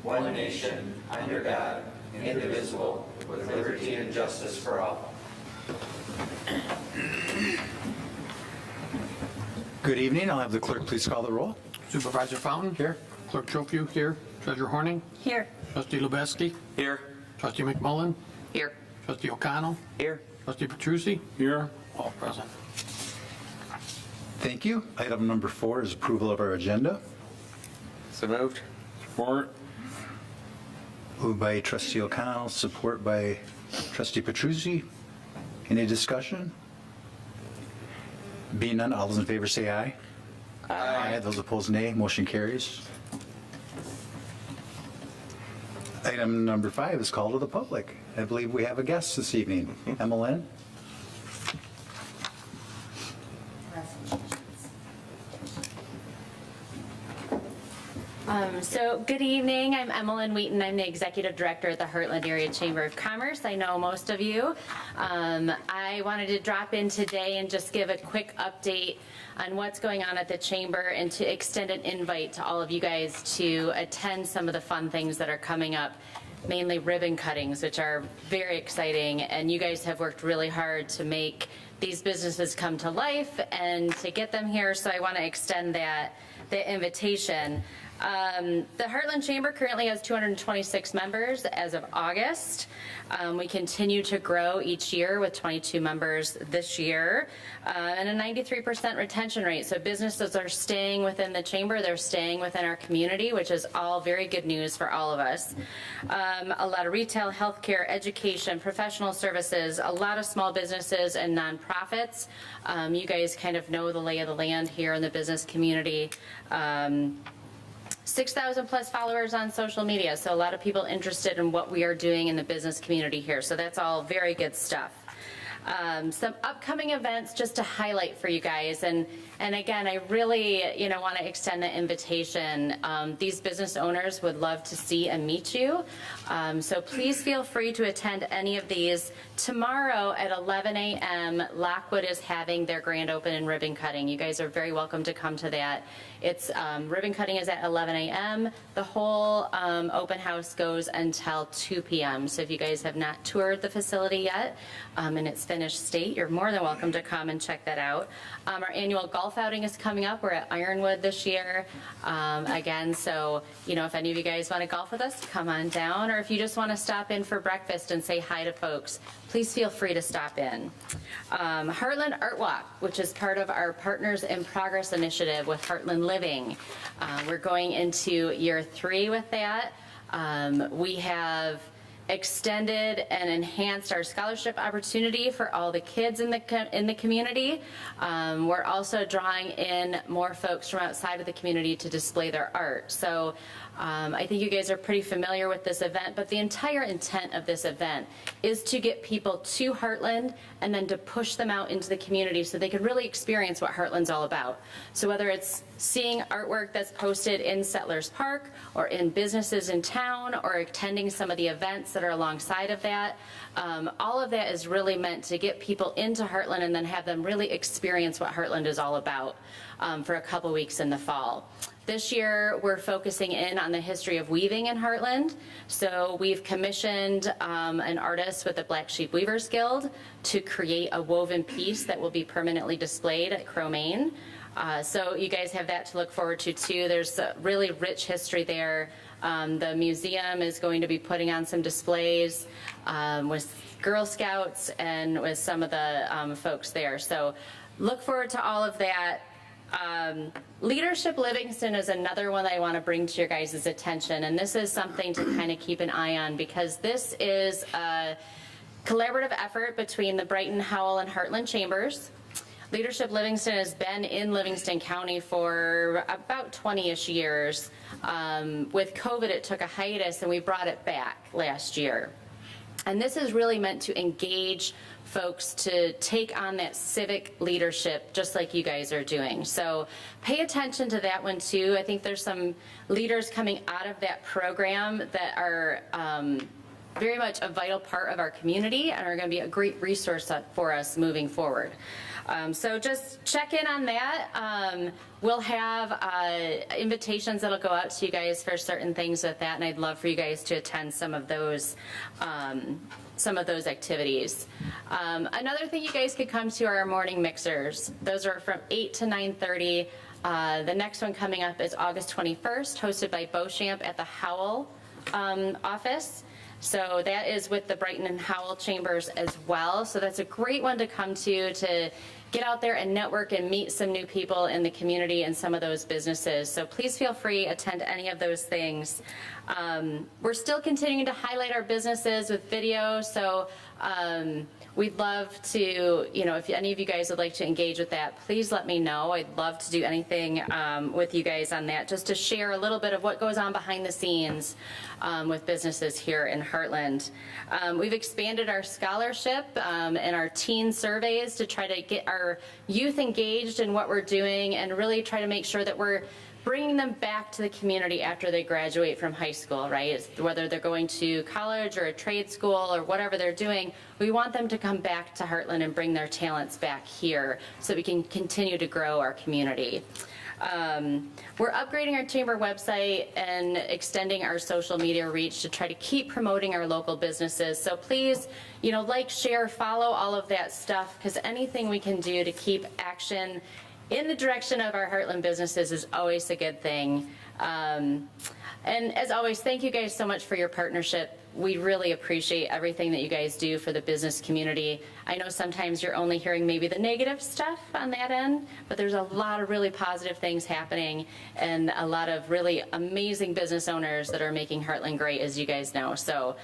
one nation, under God, indivisible, with liberty and justice for all. Good evening. I'll have the clerk please call the roll. Supervisor Fountain? Here. Clerk Chofiu? Here. Treasurer Horning? Here. Trustee Lubeski? Here. Trustee McMullen? Here. Trustee O'Connell? Here. Trustee Petrucci? Here. All present. Thank you. Item number 4 is approval of our agenda. So moved. Support. Moved by Trustee O'Connell, support by Trustee Petrucci. Any discussion? Being none, all those in favor say aye. Aye. Those opposed, nay. Motion carries. Item number 5 is call to the public. I believe we have a guest this evening. Emmeline? So good evening. I'm Emmeline Wheaton. I'm the Executive Director at the Heartland Area Chamber of Commerce. I know most of you. I wanted to drop in today and just give a quick update on what's going on at the Chamber and to extend an invite to all of you guys to attend some of the fun things that are coming up, mainly ribbon cuttings, which are very exciting. And you guys have worked really hard to make these businesses come to life and to get them here. So I want to extend the invitation. The Heartland Chamber currently has 226 members as of August. We continue to grow each year with 22 members this year and a 93% retention rate. So businesses are staying within the chamber, they're staying within our community, which is all very good news for all of us. A lot of retail, healthcare, education, professional services, a lot of small businesses and nonprofits. You guys kind of know the lay of the land here in the business community. 6,000 plus followers on social media, so a lot of people interested in what we are doing in the business community here, so that's all very good stuff. Some upcoming events just to highlight for you guys, and again, I really want to extend the invitation. These business owners would love to see and meet you, so please feel free to attend any of these. Tomorrow at 11 a.m. Lockwood is having their grand open and ribbon cutting. You guys are very welcome to come to that. It's ribbon cutting is at 11 a.m. The whole open house goes until 2 p.m. So if you guys have not toured the facility yet in its finished state, you're more than welcome to come and check that out. Our annual golf outing is coming up. We're at Ironwood this year again. So if any of you guys want to golf with us, come on down. Or if you just want to stop in for breakfast and say hi to folks, please feel free to stop in. Heartland Art Walk, which is part of our Partners in Progress initiative with Heartland Living. We're going into year 3 with that. We have extended and enhanced our scholarship opportunity for all the kids in the community. We're also drawing in more folks from outside of the community to display their art. So I think you guys are pretty familiar with this event, but the entire intent of this event is to get people to Heartland and then to push them out into the community so they can really experience what Heartland's all about. So whether it's seeing artwork that's posted in Settlers Park or in businesses in town or attending some of the events that are alongside of that, all of that is really meant to get people into Heartland and then have them really experience what Heartland is all about for a couple weeks in the fall. This year, we're focusing in on the history of weaving in Heartland. So we've commissioned an artist with the Black Sheep Weavers Guild to create a woven piece that will be permanently displayed at Crow-Main. So you guys have that to look forward to too. There's a really rich history there. The museum is going to be putting on some displays with Girl Scouts and with some of the folks there. So look forward to all of that. Leadership Livingston is another one that I want to bring to your guys' attention, and this is something to kind of keep an eye on because this is a collaborative effort between the Brighton, Howell, and Heartland Chambers. Leadership Livingston has been in Livingston County for about 20-ish years. With COVID, it took a hiatus, and we brought it back last year. And this is really meant to engage folks to take on that civic leadership just like you guys are doing. So pay attention to that one too. I think there's some leaders coming out of that program that are very much a vital part of our community and are going to be a great resource for us moving forward. So just check in on that. We'll have invitations that'll go out to you guys for certain things with that, and I'd love for you guys to attend some of those activities. Another thing you guys could come to are our morning mixers. Those are from 8 to 9:30. The next one coming up is August 21st, hosted by Beauchamp at the Howell office. So that is with the Brighton and Howell chambers as well. So that's a great one to come to get out there and network and meet some new people in the community and some of those businesses. So please feel free, attend any of those things. We're still continuing to highlight our businesses with video. So we'd love to, if any of you guys would like to engage with that, please let me know. I'd love to do anything with you guys on that, just to share a little bit of what goes on behind the scenes with businesses here in Heartland. We've expanded our scholarship and our teen surveys to try to get our youth engaged in what we're doing and really try to make sure that we're bringing them back to the community after they graduate from high school, right? Whether they're going to college or a trade school or whatever they're doing, we want them to come back to Heartland and bring their talents back here so we can continue to grow our community. We're upgrading our chamber website and extending our social media reach to try to keep promoting our local businesses. So please, like, share, follow all of that stuff, because anything we can do to keep action in the direction of our Heartland businesses is always a good thing. And as always, thank you guys so much for your partnership. We really appreciate everything that you guys do for the business community. I know sometimes you're only hearing maybe the negative stuff on that end, but there's a lot of really positive things happening and a lot of really amazing business owners that are making Heartland great, as you guys know. So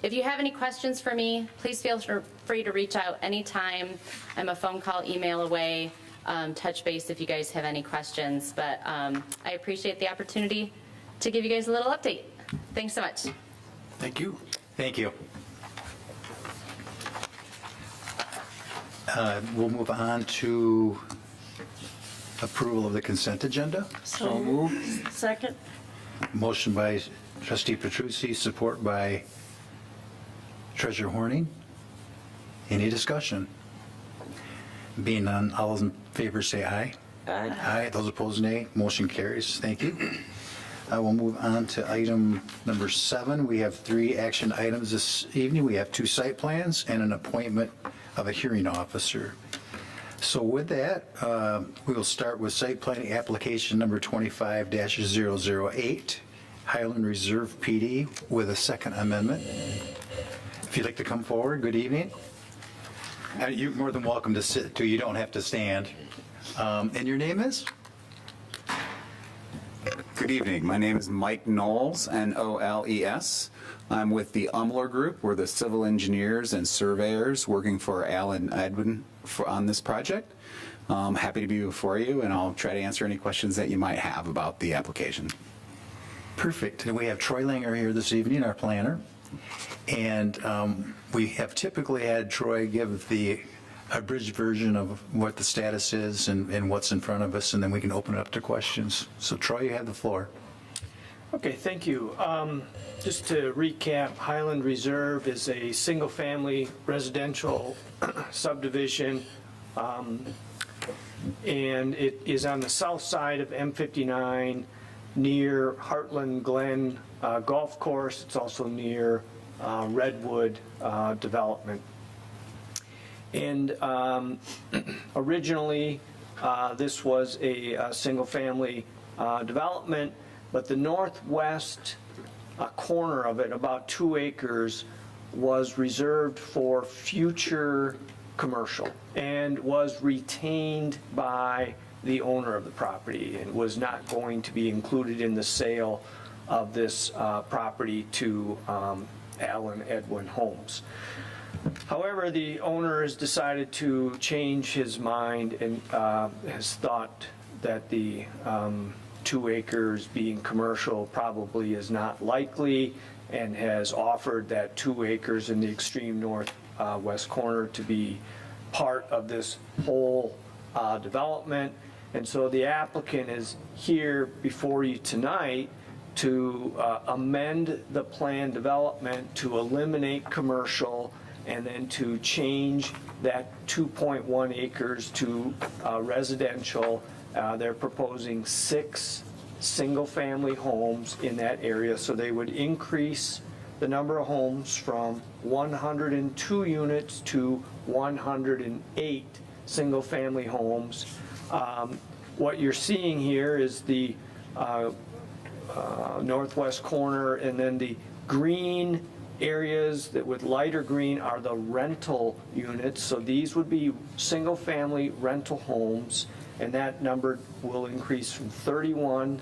if you have any questions for me, please feel free to reach out anytime. I'm a phone call, email away. Touch base if you guys have any questions, but I appreciate the opportunity to give you guys a little update. Thanks so much. Thank you. Thank you. We'll move on to approval of the consent agenda. So moved. Second? Motion by Trustee Petrucci, support by Treasurer Horning. Any discussion? Being none, all those in favor say aye. Aye. Aye. Those opposed, nay. Motion carries. Thank you. We'll move on to item number 7. We have 3 action items this evening. We have 2 site plans and an appointment of a hearing officer. So with that, we will start with site planning application number 25-008, Highland Reserve PD, with a second amendment. If you'd like to come forward, good evening. You're more than welcome to sit, too. You don't have to stand. And your name is? Good evening. My name is Mike Knowles, N-O-L-E-S. I'm with the Umler Group. We're the civil engineers and surveyors working for Alan Edwin on this project. Happy to be before you, and I'll try to answer any questions that you might have about the application. Perfect. And we have Troy Langer here this evening, our planner. And we have typically had Troy give the abridged version of what the status is and what's in front of us, and then we can open it up to questions. So Troy, you have the floor. Okay, thank you. Just to recap, Highland Reserve is a single-family residential subdivision, and it is on the south side of M59 near Heartland Glen Golf Course. It's also near Redwood Development. And originally, this was a single-family development, but the northwest corner of it, about 2 acres, was reserved for future commercial and was retained by the owner of the property and was not going to be included in the sale of this property to Alan Edwin Homes. However, the owner has decided to change his mind and has thought that the 2 acres being commercial probably is not likely, and has offered that 2 acres in the extreme northwest corner to be part of this whole development. And so the applicant is here before you tonight to amend the plan development to eliminate commercial and then to change that 2.1 acres to residential. They're proposing 6 single-family homes in that area, so they would increase the number of homes from 102 units to 108 single-family homes. What you're seeing here is the northwest corner, and then the green areas that with lighter green are the rental units. So these would be single-family rental homes, and that number will increase from 31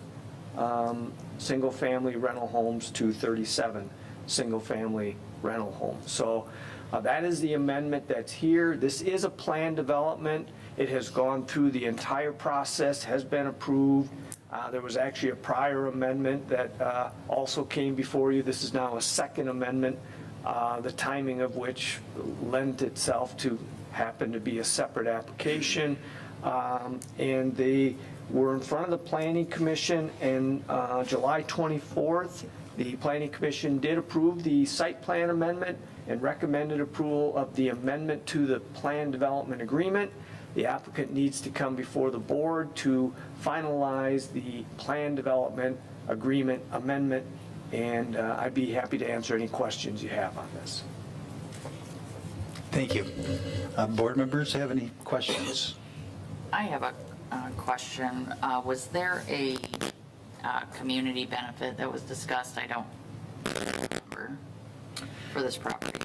single-family rental homes to 37 single-family rental homes. So that is the amendment that's here. This is a planned development. It has gone through the entire process, has been approved. There was actually a prior amendment that also came before you. This is now a second amendment, the timing of which lent itself to happen to be a separate application. And they were in front of the Planning Commission, and July 24th, the Planning Commission did approve the site plan amendment and recommended approval of the amendment to the plan development agreement. The applicant needs to come before the board to finalize the plan development agreement amendment, and I'd be happy to answer any questions you have on this. Thank you. Board members have any questions? I have a question. Was there a community benefit that was discussed? I don't remember, for this property.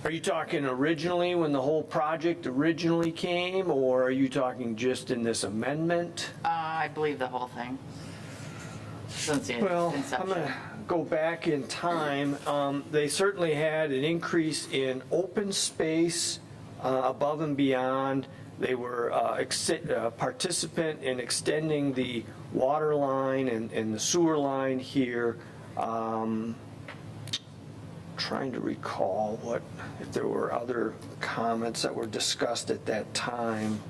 Are you talking originally when the whole project originally came, or are you talking just in this amendment? I believe the whole thing. Since the Well, I'm inception. going to go back in time. They certainly had an increase in open space above and beyond. They were a participant in extending the water line and the sewer line here. Trying to recall if there were other comments that were discussed at that time.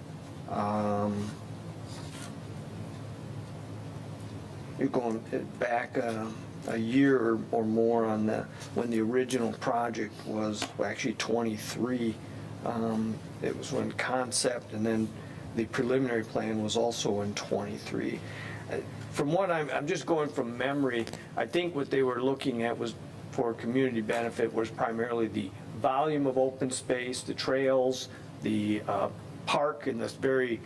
You're going back a year or more on when the original project was actually 23. It was when concept, and then the preliminary plan was also in 23. From what I'm just going from memory, I think what they were looking at was for community benefit was primarily the volume of open space, the trails, the park in this very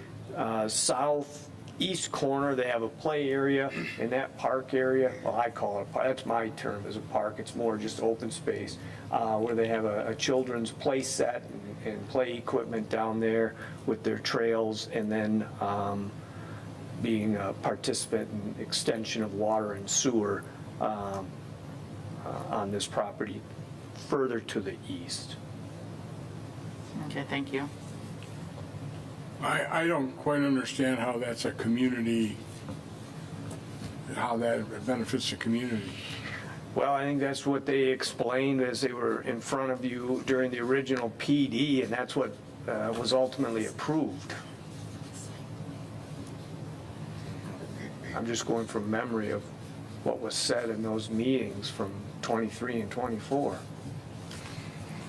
southeast corner. They have a play area in that park area. Well, I call it a park. That's my term as a park. It's more just open space where they have a children's play set and play equipment down there with their trails, and then being a participant in extension of water and sewer on this property further to the east. Okay, thank you. I don't quite understand how that's a community, how that benefits the community. Well, I think that's what they explained as they were in front of you during the original PD, and that's what was ultimately approved. I'm just going from memory of what was said in those meetings from 23 and 24.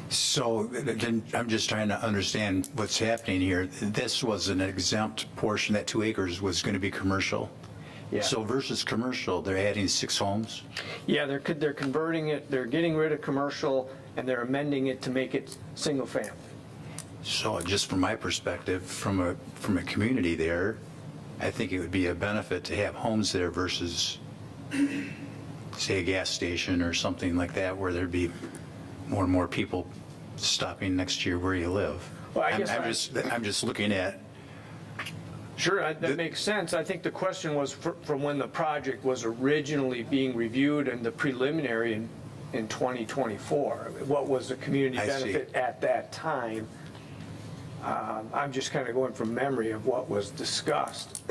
So then I'm just trying to understand what's happening here. This was an exempt portion, that 2 acres was going to be commercial. Yeah. So versus commercial, they're adding 6 homes? Yeah, they're converting it, they're getting rid of commercial, and they're amending it to make it single family. So just from my perspective, from a community there, I think it would be a benefit to have homes there versus, say, a gas station or something like that, where there'd be more and more people stopping next to you where you live. Well, I guess I'm just looking at, Sure, that makes sense. I think the question was from when the project was originally being reviewed and the preliminary in 2024. What was the community I see. benefit at that time? I'm just kind of going from memory of what was discussed.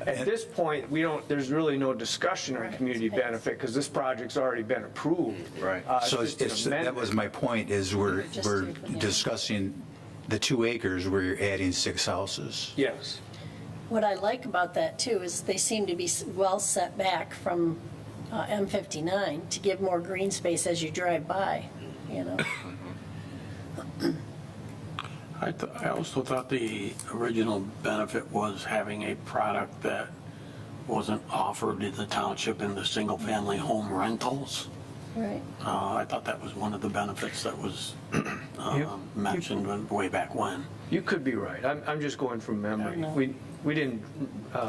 At this point, there's really no discussion on community benefit because this project's already been approved. Right. so just an that amendment. was my point, is we're discussing the 2 acres where you're adding 6 houses. Yes. What I like about that too is they seem to be well set back from M59 to give more green space as you drive by, you know? I also thought the original benefit was having a product that wasn't offered in the township in the single-family home rentals. Right. I thought that was one of the benefits that was mentioned way back when. You could be right. I'm just going from memory. We didn't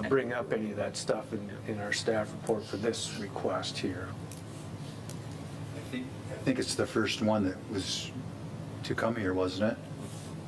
bring up any of that stuff in our staff report for this request here. I think it's the first one that was to come here, wasn't it?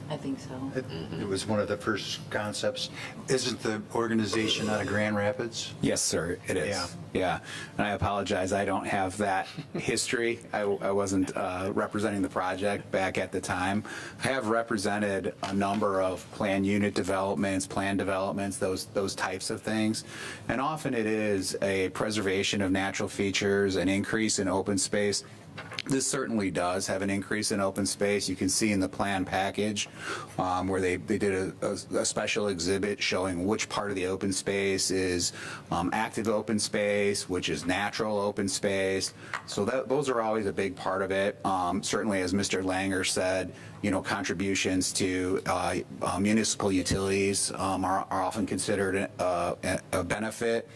I think so. It was one of the first concepts. Isn't the organization out of Grand Rapids? Yes, sir, it is. Yeah. Yeah, and I apologize, I don't have that history. I wasn't representing the project back at the time. I have represented a number of plan unit developments, plan developments, those types of things. And often it is a preservation of natural features, an increase in open space. This certainly does have an increase in open space. You can see in the plan package where they did a special exhibit showing which part of the open space is active open space, which is natural open space. So those are always a big part of it. Certainly, as Mr. Langer said, you know, contributions to municipal utilities are often considered a benefit.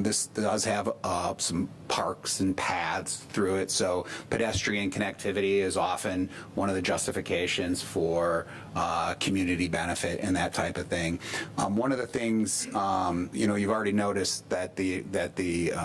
This does have some parks and paths through it, so pedestrian connectivity is often one of the justifications for community benefit and that type of thing. One of the things, you know, you've already noticed that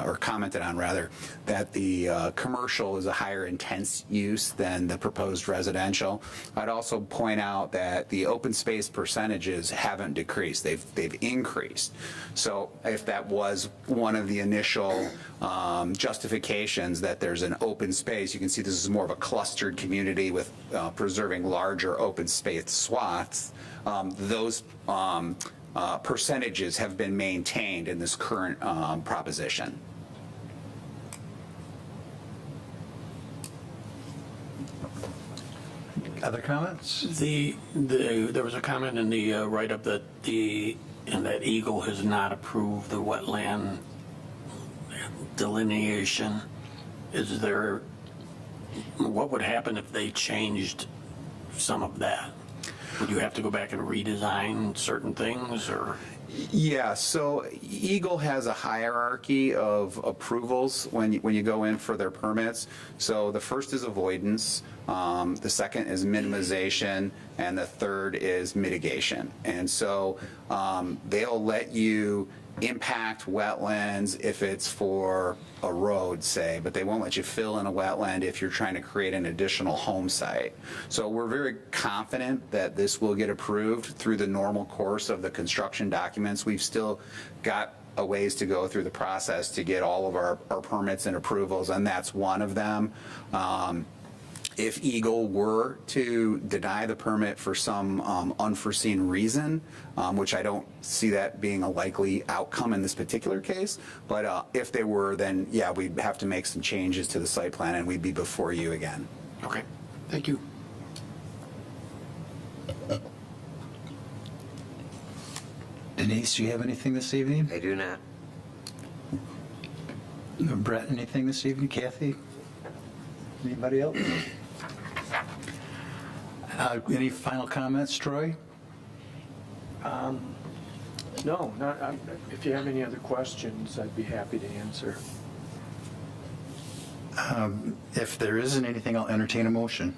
or commented on rather, that the commercial is a higher intense use than the proposed residential. I'd also point out that the open space percentages haven't decreased, they've increased. So if that was one of the initial justifications that there's an open space, you can see this is more of a clustered community with preserving larger open space swaths. Those percentages have been maintained in this current proposition. Other comments? There was a comment in the write-up that that Eagle has not approved the wetland delineation. What would happen if they changed some of that? Would you have to go back and redesign certain things, or? Yeah, so Eagle has a hierarchy of approvals when you go in for their permits. So the first is avoidance, the second is minimization, and the third is mitigation. And so they'll let you impact wetlands if it's for a road, say, but they won't let you fill in a wetland if you're trying to create an additional home site. So we're very confident that this will get approved through the normal course of the construction documents. We've still got a ways to go through the process to get all of our permits and approvals, and that's one of them. If Eagle were to deny the permit for some unforeseen reason, which I don't see that being a likely outcome in this particular case, but if they were, then yeah, we'd have to make some changes to the site plan and we'd be before you again. Okay, thank you. Denise, do you have anything this evening? I do not. Brett, anything this evening? Kathy? Anybody else? Any final comments, Troy? No, not, if you have any other questions, I'd be happy to answer. If there isn't anything, I'll entertain a motion.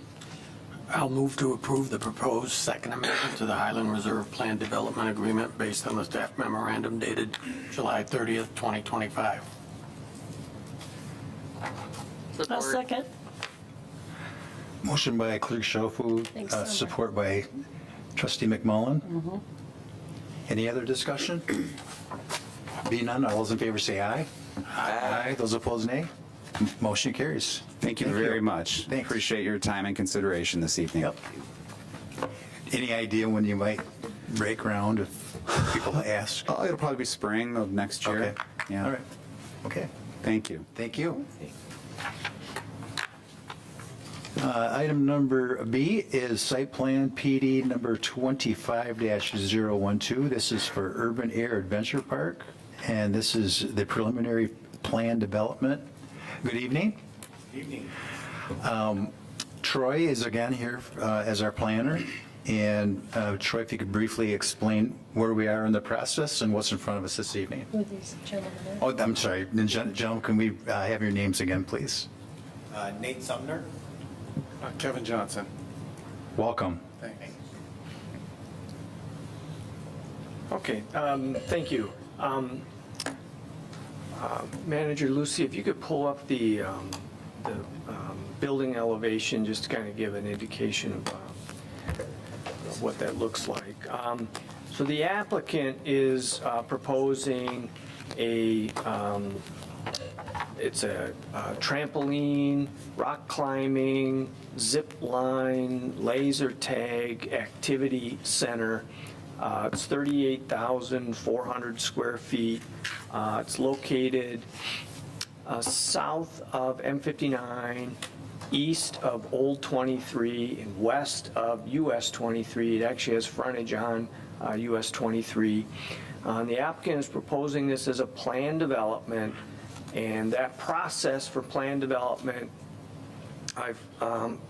I'll move to approve the proposed second amendment to the Highland Reserve Plan Development Agreement based on the staff memorandum dated July 30th, 2025. I'll second. Motion by Clerk Schofu, Thanks, Summer. support by Trustee McMullen. Any other discussion? Being none, all those in favor say aye. Aye. Those opposed, nay. Motion carries. Thank you very much. Thanks. Appreciate your time and consideration this evening. Yep. Any idea when you might break ground if people ask? It'll probably be spring of next year. Okay. Yeah. All right. Okay. Thank you. Thank you. Item number B is site plan PD number 25-012. This is for Urban Air Adventure Park, and this is the preliminary plan development. Good evening. Evening. Troy is again here as our planner. And Troy, if you could briefly explain where we are in the process and what's in front of us this evening. Who are these gentlemen are? Oh, I'm sorry. Gentlemen, can we have your names again, please? Nate Sumner. Kevin Johnson. Welcome. Thanks. Okay, thank you. Manager Lucy, if you could pull up the building elevation, just to kind of give an indication of what that looks like. So the applicant is proposing it's a trampoline, rock climbing, zip line, laser tag activity center. It's 38,400 square feet. It's located south of M59, east of Old 23, and west of US 23. It actually has frontage on US 23. The applicant is proposing this as a plan development, and that process for plan development, I've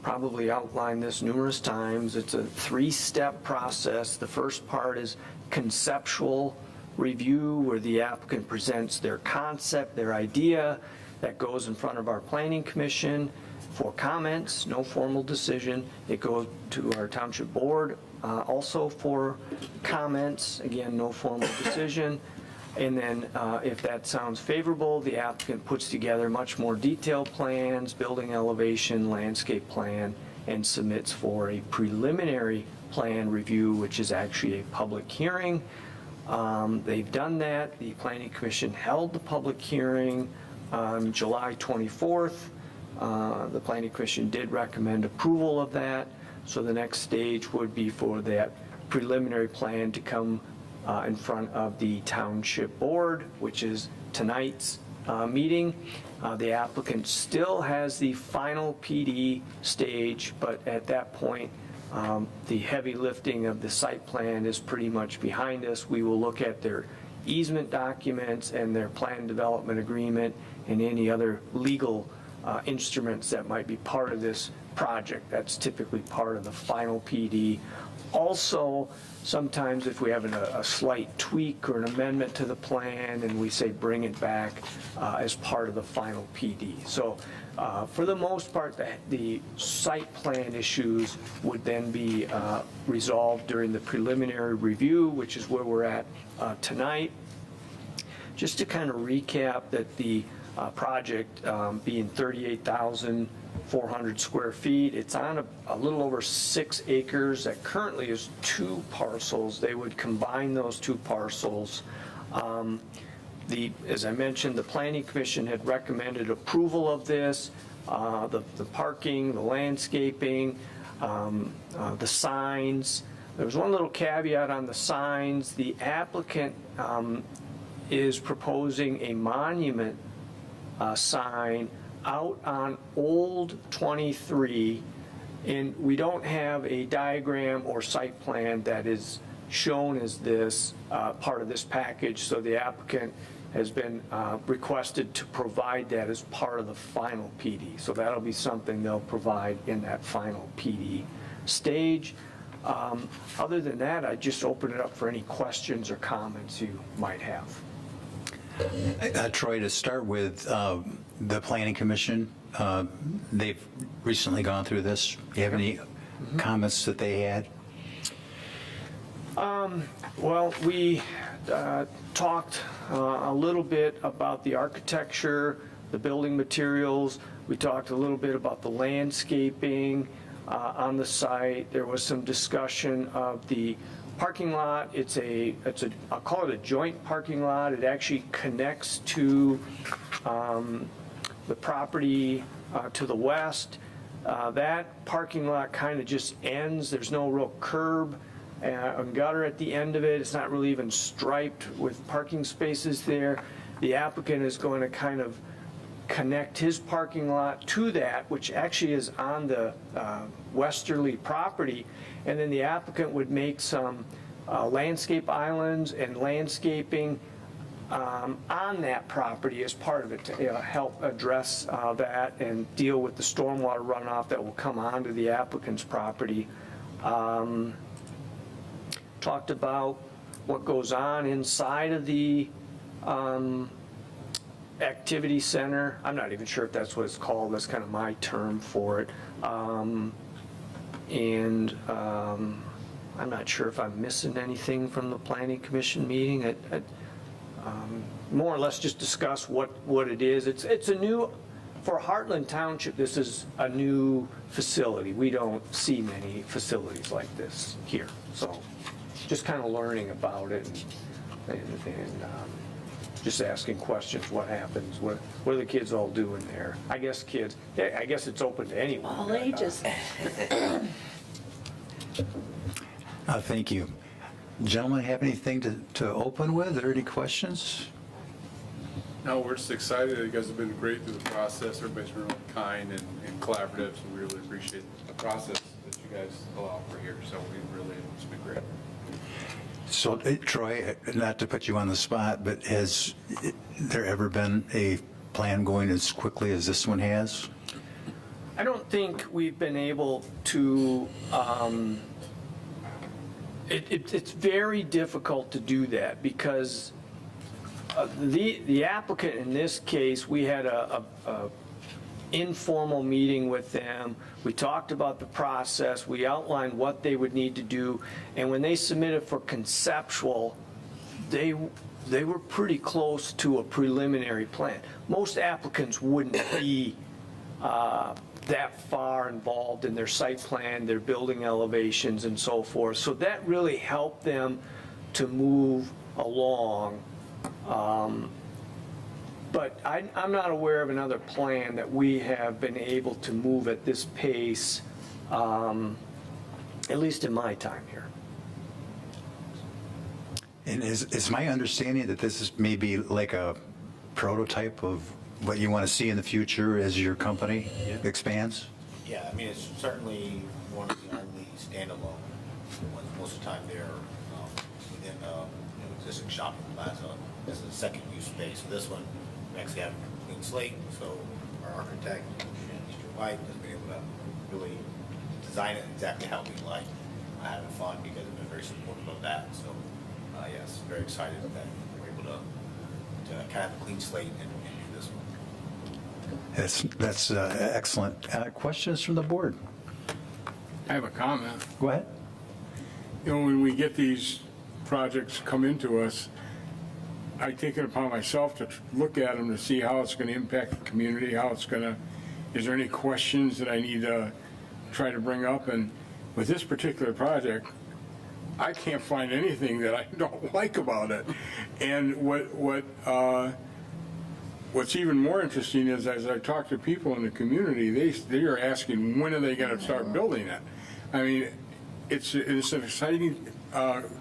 probably outlined this numerous times. It's a three-step process. The first part is conceptual review, where the applicant presents their concept, their idea. That goes in front of our planning commission for comments, no formal decision. It goes to our township board also for comments, again, no formal decision. And then if that sounds favorable, the applicant puts together much more detailed plans, building elevation, landscape plan, and submits for a preliminary plan review, which is actually a public hearing. They've done that. The planning commission held the public hearing on July 24th. The planning commission did recommend approval of that. So the next stage would be for that preliminary plan to come in front of the township board, which is tonight's meeting. The applicant still has the final PD stage, but at that point, the heavy lifting of the site plan is pretty much behind us. We will look at their easement documents and their plan development agreement and any other legal instruments that might be part of this project. That's typically part of the final PD. Also, sometimes if we have a slight tweak or an amendment to the plan and we say bring it back as part of the final PD. So for the most part, the site plan issues would then be resolved during the preliminary review, which is where we're at tonight. Just to kind of recap that the project being 38,400 square feet, it's on a little over 6 acres that currently is 2 parcels. They would combine those 2 parcels. As I mentioned, the planning commission had recommended approval of this, the parking, the landscaping, the signs. There was one little caveat on the signs. The applicant is proposing a monument sign out on Old 23, and we don't have a diagram or site plan that is shown as this part of this package, so the applicant has been requested to provide that as part of the final PD. So that'll be something they'll provide in that final PD stage. Other than that, I just open it up for any questions or comments you might have. Troy, to start with, the Planning Commission, they've recently gone through this. Do you have any comments that they had? Well, we talked a little bit about the architecture, the building materials. We talked a little bit about the landscaping on the site. There was some discussion of the parking lot. I'll call it a joint parking lot. It actually connects to the property to the west. That parking lot kind of just ends. There's no real curb and gutter at the end of it. It's not really even striped with parking spaces there. The applicant is going to kind of connect his parking lot to that, which actually is on the westerly property, and then the applicant would make some landscape islands and landscaping on that property as part of it to help address that and deal with the stormwater runoff that will come onto the applicant's property. Talked about what goes on inside of the activity center. I'm not even sure if that's what it's called. That's kind of my term for it. I'm not sure if I'm missing anything from the planning commission meeting. More or less just discuss what it is. It's a new, for Heartland Township, this is a new facility. We don't see many facilities like this here. So just kind of learning about it and just asking questions, what happens, what are the kids all doing there? I guess it's open to anyone. All ages. Thank you. Gentlemen, have anything to open with, or any questions? No, we're just excited. You guys have been great through the process. Everybody's been really kind and collaborative, so we really appreciate the process that you guys allow for here. So it's been great. So, Troy, not to put you on the spot, but has there ever been a plan going as quickly as this one has? I don't think we've been able to, it's very difficult to do that because the applicant in this case, we had a informal meeting with them. We talked about the process. We outlined what they would need to do. And when they submitted for conceptual, they were pretty close to a preliminary plan. Most applicants wouldn't be that far involved in their site plan, their building elevations and so forth. So that really helped them to move along. But I'm not aware of another plan that we have been able to move at this pace, at least in my time here. And is my understanding that this is maybe like a prototype of what you want to see in the future as your company expands? Yeah, I mean, it's certainly one of the only standalone ones. Most of the time they're within existing shopping plaza as a second use space. So this one, we actually have a clean slate, so our architect, Mr. White, has been able to really design it exactly how we like. Having fun because we've been very supportive of that. So yes, very excited that we're able to kind of have a clean slate and do this one. That's excellent. Questions from the board? I have a comment. Go ahead. You know, when we get these projects come into us, I take it upon myself to look at them to see how it's going to impact the community, is there any questions that I need to try to bring up? And with this particular project, I can't find anything that I don't like about it. And what's even more interesting is, as I talk to people in the community, they are asking, when are they going to start building it? I mean, it's an exciting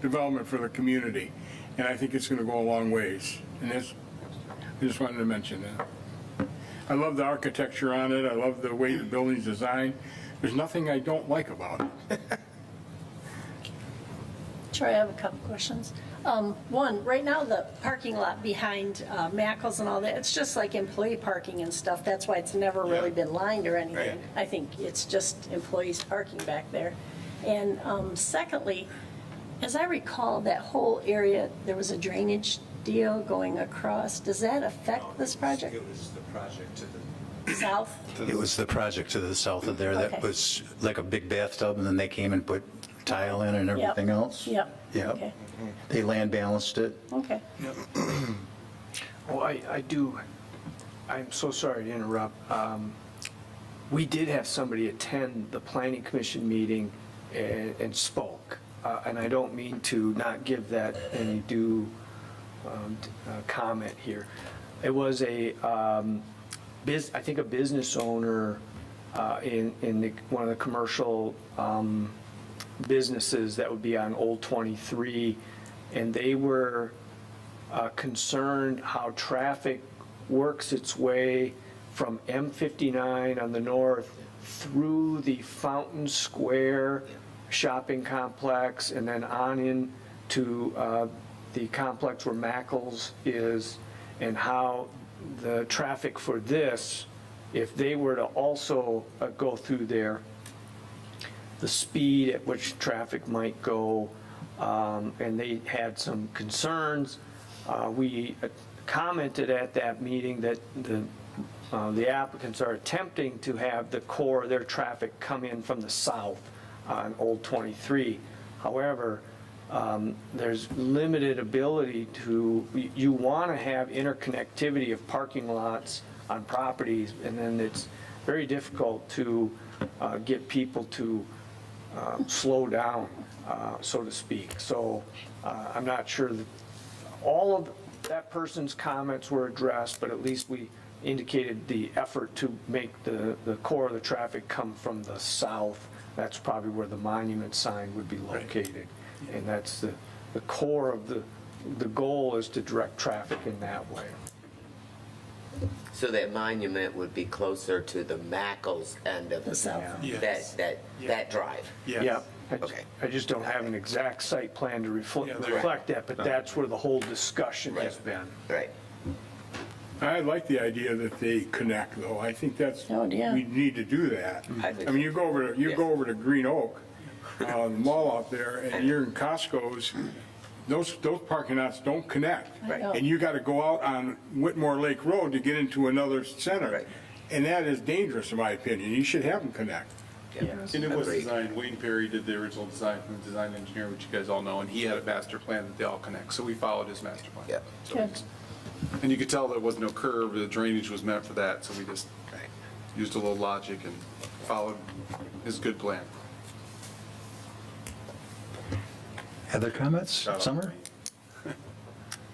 development for the community, and I think it's going to go a long ways. And I just wanted to mention that. I love the architecture on it. I love the way the building's designed. There's nothing I don't like about it. Troy, I have a couple questions. One, right now the parking lot behind Mackles and all that, it's just like employee parking and stuff. That's why it's never really been lined or anything. Right. I think it's just employees parking back there. And secondly, as I recall, that whole area, there was a drainage deal going across. Does that affect this project? It was the project to the South? It was the project to the south of there that Okay. was like a big bathtub, and then they came and put tile in and everything else. Yep. Yep. Okay. They land balanced it. Okay. Oh, I'm so sorry to interrupt. We did have somebody attend the planning commission meeting and spoke. And I don't mean to not give that any due comment here. It was I think a business owner in one of the commercial businesses that would be on Old 23, and they were concerned how traffic works its way from M59 on the north through the Fountain Square shopping complex and then on in to the complex where Mackles is, and how the traffic for this, if they were to also go through there, the speed at which traffic might go, and they had some concerns. We commented at that meeting that the applicants are attempting to have the core of their traffic come in from the south on Old 23. However, there's limited ability to, you want to have interconnectivity of parking lots on properties, and then it's very difficult to get people to slow down, so to speak. So I'm not sure that all of that person's comments were addressed, but at least we indicated the effort to make the core of the traffic come from the south. That's probably where the monument sign would be located. And that's the core of the goal is to direct traffic in that way. So that monument would be closer to the Mackles end of The south. Yes. that drive. Yes. Yeah, Okay. I just don't have an exact site plan to Yeah, reflect that, but that's where the whole discussion has been. Right. I like the idea that they connect, though. I think that's, Oh, yeah. we need to do that. I think I mean, you go over to Green Oak, the mall out there, and you're in Costco's, those parking lots don't connect. Right. And you got to go out on Whitmore Lake Road to get into another center. Right. And that is dangerous, in my opinion. You should have them connect. Yes. And it was Agreed. designed, Wayne Perry did the original design from the design engineer, which you guys all know, and he had a master plan that they all connect, so we followed his master plan. Yep. So Good. And you could tell there was no curve, the drainage was meant for that, so we just used a little logic and followed his good plan. Other comments? Shout out. Summer?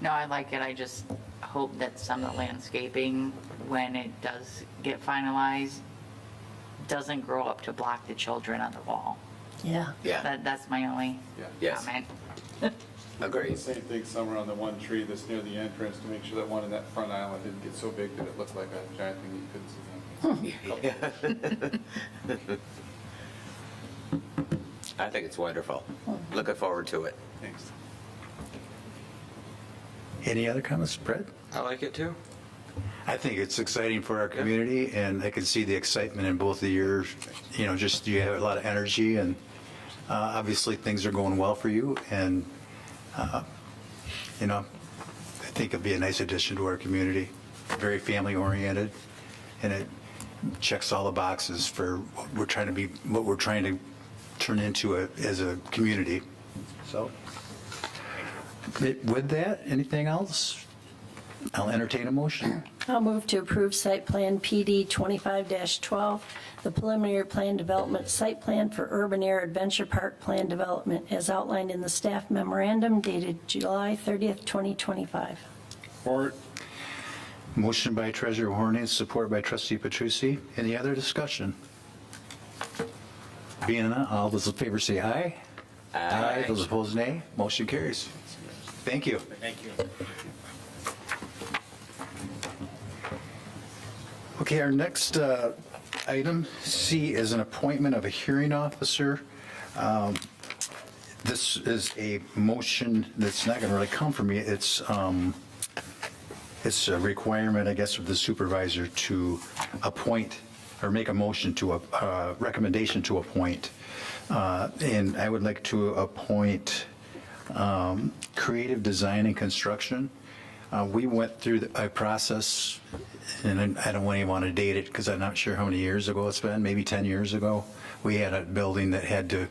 No, I like it. I just hope that some of the landscaping, when it does get finalized, doesn't grow up to block the children on the wall. Yeah. Yeah. That's my only Yes. comment. Agreed. Same thing somewhere on the one tree that's near the entrance to make sure that one in that front island didn't get so big that it looked like a giant thing you couldn't see. I think it's wonderful. Looking forward to it. Thanks. Any other comments, Brett? I like it too. I think it's exciting for our community, and I can see the excitement in both of your, just you have a lot of energy, and obviously things are going well for you, and, I think it'd be a nice addition to our community. Very family-oriented, and it checks all the boxes for what we're trying to turn into as a community. So, with that, anything else? I'll entertain a motion. I'll move to approve site plan PD 25-12, the preliminary plan development site plan for Urban Air Adventure Park plan development as outlined in the staff memorandum dated July 30th, 2025. Or Motion by Treasurer Horning, support by Trustee Petrucci. Any other discussion? Being none, all those in favor say aye. Aye. Those opposed, nay. Motion carries. Thank you. Thank you. Okay, our next item, C, is an appointment of a hearing officer. This is a motion that's not going to really come from me. It's a requirement, I guess, of the supervisor to appoint or make a motion to a recommendation to appoint. And I would like to appoint Creative Design and Construction. We went through a process, and I don't even want to date it because I'm not sure how many years ago it's been, maybe 10 years ago. We had a building that had to,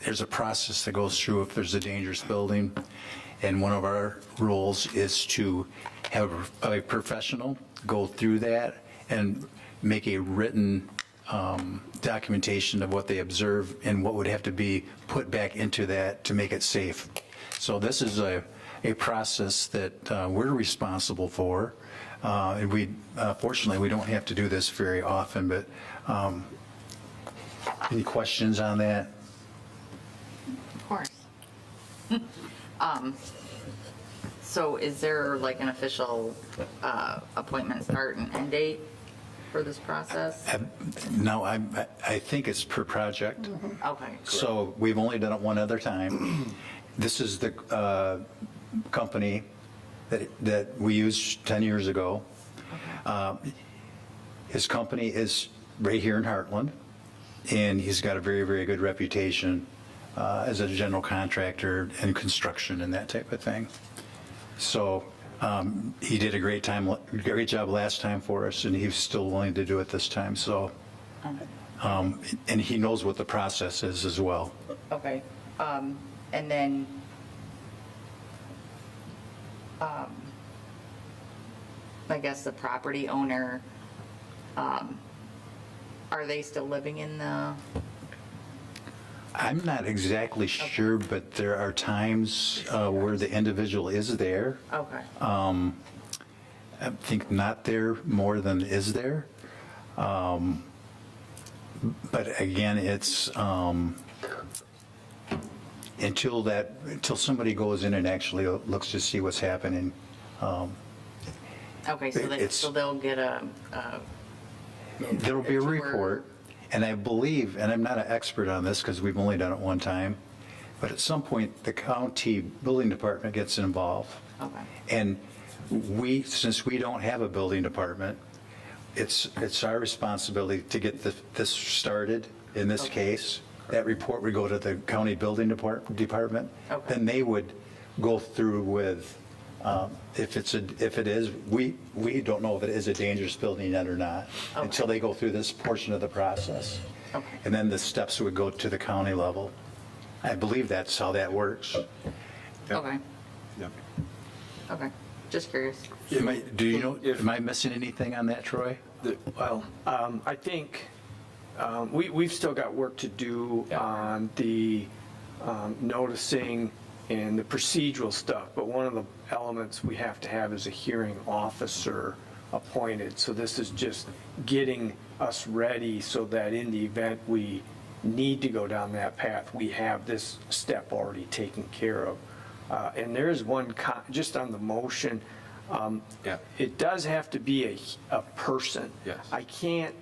there's a process that goes through if there's a dangerous building. And one of our rules is to have a professional go through that and make a written documentation of what they observe and what would have to be put back into that to make it safe. So this is a process that we're responsible for. And fortunately, we don't have to do this very often, but any questions on that? Of course. So is there like an official appointment start and end date? for this process? No, I think it's per project. Okay. So we've only done it one other time. This is the company that we used 10 years ago. His company is right here in Heartland, and he's got a very, very good reputation as a general contractor in construction and that type of thing. So he did a great job last time for us, and he's still willing to do it this time. So, and he knows what the process is as well. Okay, and then, I guess the property owner, are they still living in the, I'm not exactly sure, but there are times where the individual is there. okay, I think not there more than is there. But again, it's until somebody goes in and actually looks to see what's happening. okay, so they'll get There'll be a tour. report, and I believe, and I'm not an expert on this because we've only done it one time, but at some point, the county building department gets involved. okay, And since we don't have a building department, it's our responsibility to get this started in this case. That report would go to the county building department. Okay. Then they would go through with, if it is, we don't know if it is a dangerous building yet or not, until they go through this portion of the process. Okay. And then the steps would go to the county level. I believe that's how that works. okay, okay, just curious. Am I missing anything on that, Troy? Well, I think we've still got work to do on the noticing and the procedural stuff, but one of the elements we have to have is a hearing officer appointed. So this is just getting us ready so that in the event we need to go down that path, we have this step already taken care of. And there is one, just on the motion, it does have to be a person. Yes. I can't,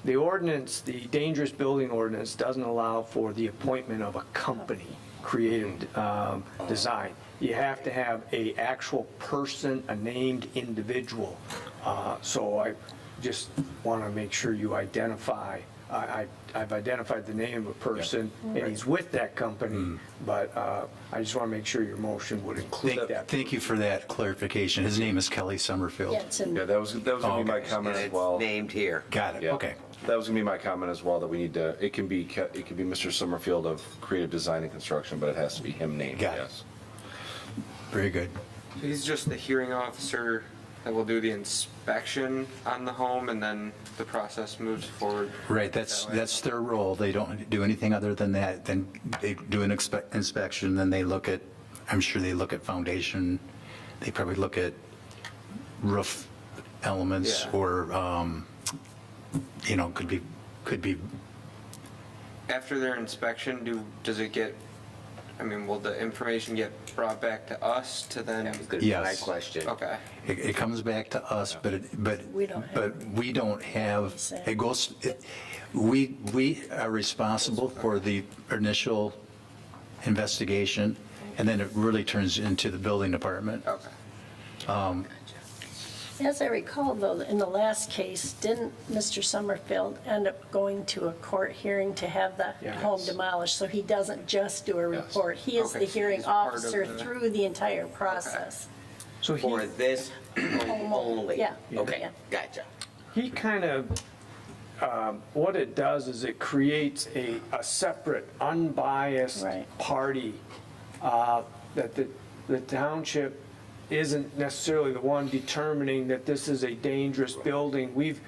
the ordinance, the dangerous building ordinance doesn't allow for the appointment of a company, creative design. You have to have a actual person, a named individual. So I just want to make sure you identify, I've identified the name of a person, and he's with that company, but I just want to make sure your motion would include that. Thank you for that clarification. His name is Kelly Summerfield. Yeah, it's in, Yeah, that was going to be my comment And as it's well. named here. Got it, Yeah. okay. That was going to be my comment as well, that we need to, it can be Mr. Summerfield of Creative Design and Construction, but it has to be him named, Got it. yes. Very good. He's just the hearing officer that will do the inspection on the home, and then the process moves forward. Right, that's their role. They don't do anything other than that. Then they do an inspection, then they look at, I'm sure they look at foundation, they probably look at roof elements, Yeah. or, could be, After their inspection, does it get, will the information get brought back to us to then? That was going to be my Yes. question. Okay. it comes back to us, but We don't have- we don't have, it goes, we are responsible for the initial investigation, and then it really turns into the building department. Okay. as I recall though, in the last case, didn't Mr. Summerfield end up going to a court hearing to have the home demolished? So he doesn't just do a report. He is Okay, the so hearing he's part of officer the- through the entire process. So For this home only? Yeah. Okay, Yeah. gotcha. he kind of, what it does is it creates a separate, unbiased Right. party that the township isn't necessarily the one determining that this is a dangerous building. We've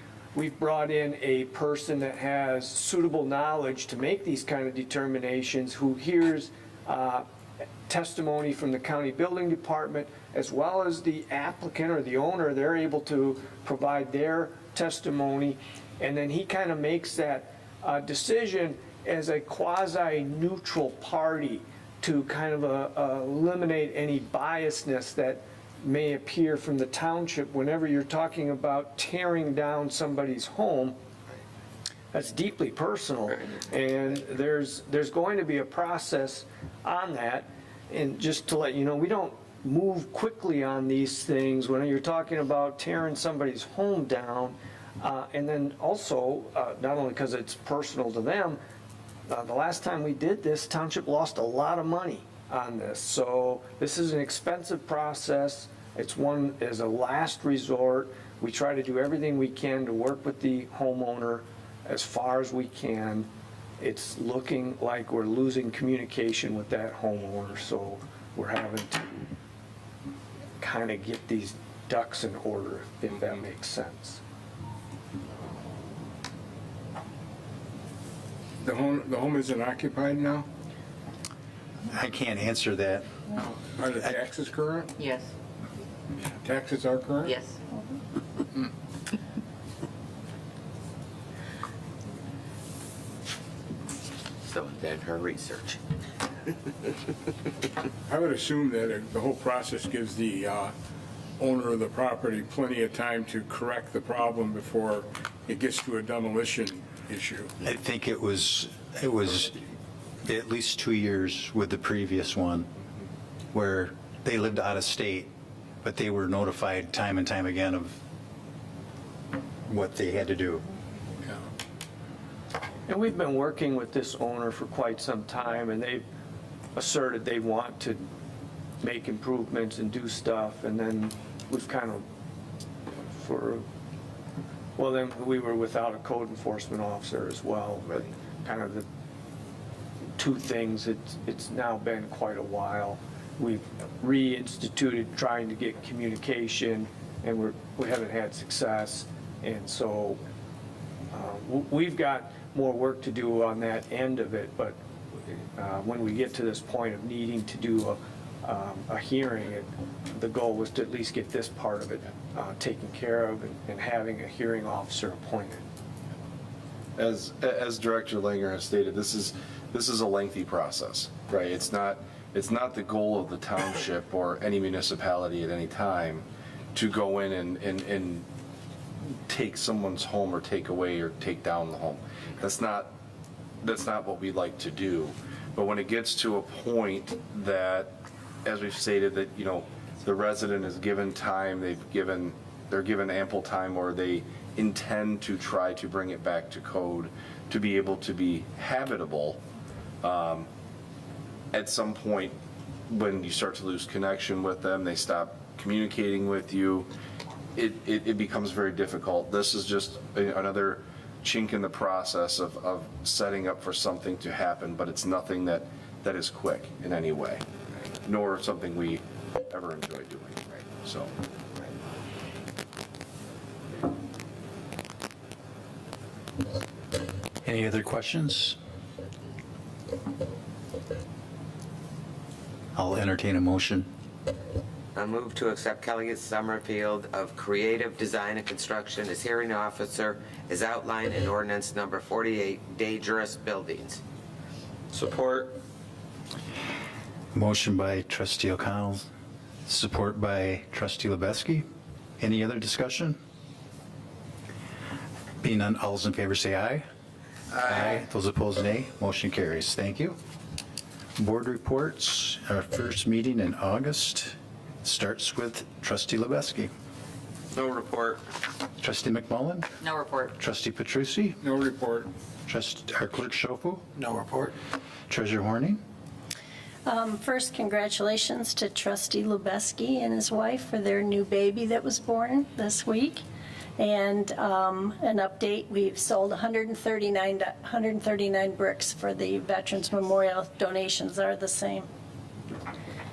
brought in a person that has suitable knowledge to make these kind of determinations, who hears testimony from the county building department, as well as the applicant or the owner. They're able to provide their testimony, and then he kind of makes that decision as a quasi-neutral party to kind of eliminate any biasness that may appear from the township, whenever you're talking about tearing down somebody's home, that's deeply personal. And there's going to be a process on that. And just to let you know, we don't move quickly on these things when you're talking about tearing somebody's home down. And then also, not only because it's personal to them, the last time we did this, township lost a lot of money on this. So this is an expensive process. It's one as a last resort. We try to do everything we can to work with the homeowner as far as we can. It's looking like we're losing communication with that homeowner, so we're having to kind of get these ducks in order, if that makes sense. The home isn't occupied now? I can't answer that. Are the taxes current? Yes. Taxes are current? Yes. So then her research. I would assume that the whole process gives the owner of the property plenty of time to correct the problem before it gets to a demolition issue. I think it was at least 2 years with the previous one where they lived out of state, but they were notified time and time again of what they had to do. And we've been working with this owner for quite some time, and they've asserted they want to make improvements and do stuff, and then we've kind of, then we were without a code enforcement officer as well, but kind of the two things, it's now been quite a while. We've reinstituted trying to get communication, and we haven't had success, and so we've got more work to do on that end of it, but when we get to this point of needing to do a hearing, the goal was to at least get this part of it taken care of and having a hearing officer appointed. As Director Langer has stated, this is a lengthy process, right? It's not the goal of the township or any municipality at any time to go in and take someone's home or take away or take down the home. That's not what we like to do. But when it gets to a point that, as we've stated, that the resident is given time, they're given ample time, or they intend to try to bring it back to code to be able to be habitable. At some point, when you start to lose connection with them, they stop communicating with you. It becomes very difficult. This is just another chink in the process of setting up for something to happen, but it's nothing that is quick in any way, nor something we ever enjoy doing. So. Any other questions? I'll entertain a motion. I move to accept Kelly Summerfield of Creative Design and Construction as hearing officer as outlined in ordinance number 48, dangerous buildings. Support. Motion by Trustee O'Connell, support by Trustee Lubeski. Any other discussion? Being none, all those in favor say aye. Aye. Those opposed, nay. Motion carries. Thank you. Board reports. Our first meeting in August starts with Trustee Lubeski. No report. Trustee McMullen? No report. Trustee Petrucci? No report. Our Clerk Shofu? No report. Treasurer Horning? First, congratulations to Trustee Lubeski and his wife for their new baby that was born this week. And an update, we've sold 139 bricks for the Veterans Memorial. Donations are the same.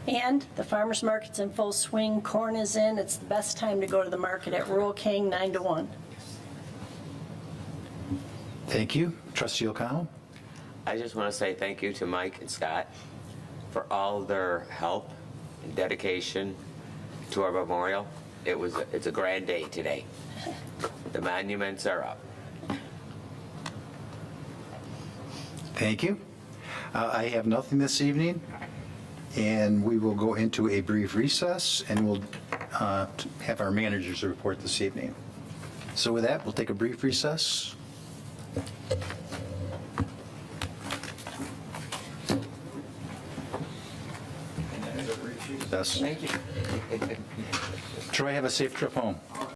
And the farmers market's in full swing. Corn is in. It's the best time to go to the market at Rural King, 9 to 1. Thank you. Trustee O'Connell? I just want to say thank you to Mike and Scott for all their help and dedication to our memorial. It's a grand day today. The monuments are up. Thank you. I have nothing this evening. and we will go into a brief recess, and we'll have our managers report this evening. So with that, we'll take a brief recess. Thank you. Troy, have a safe trip home.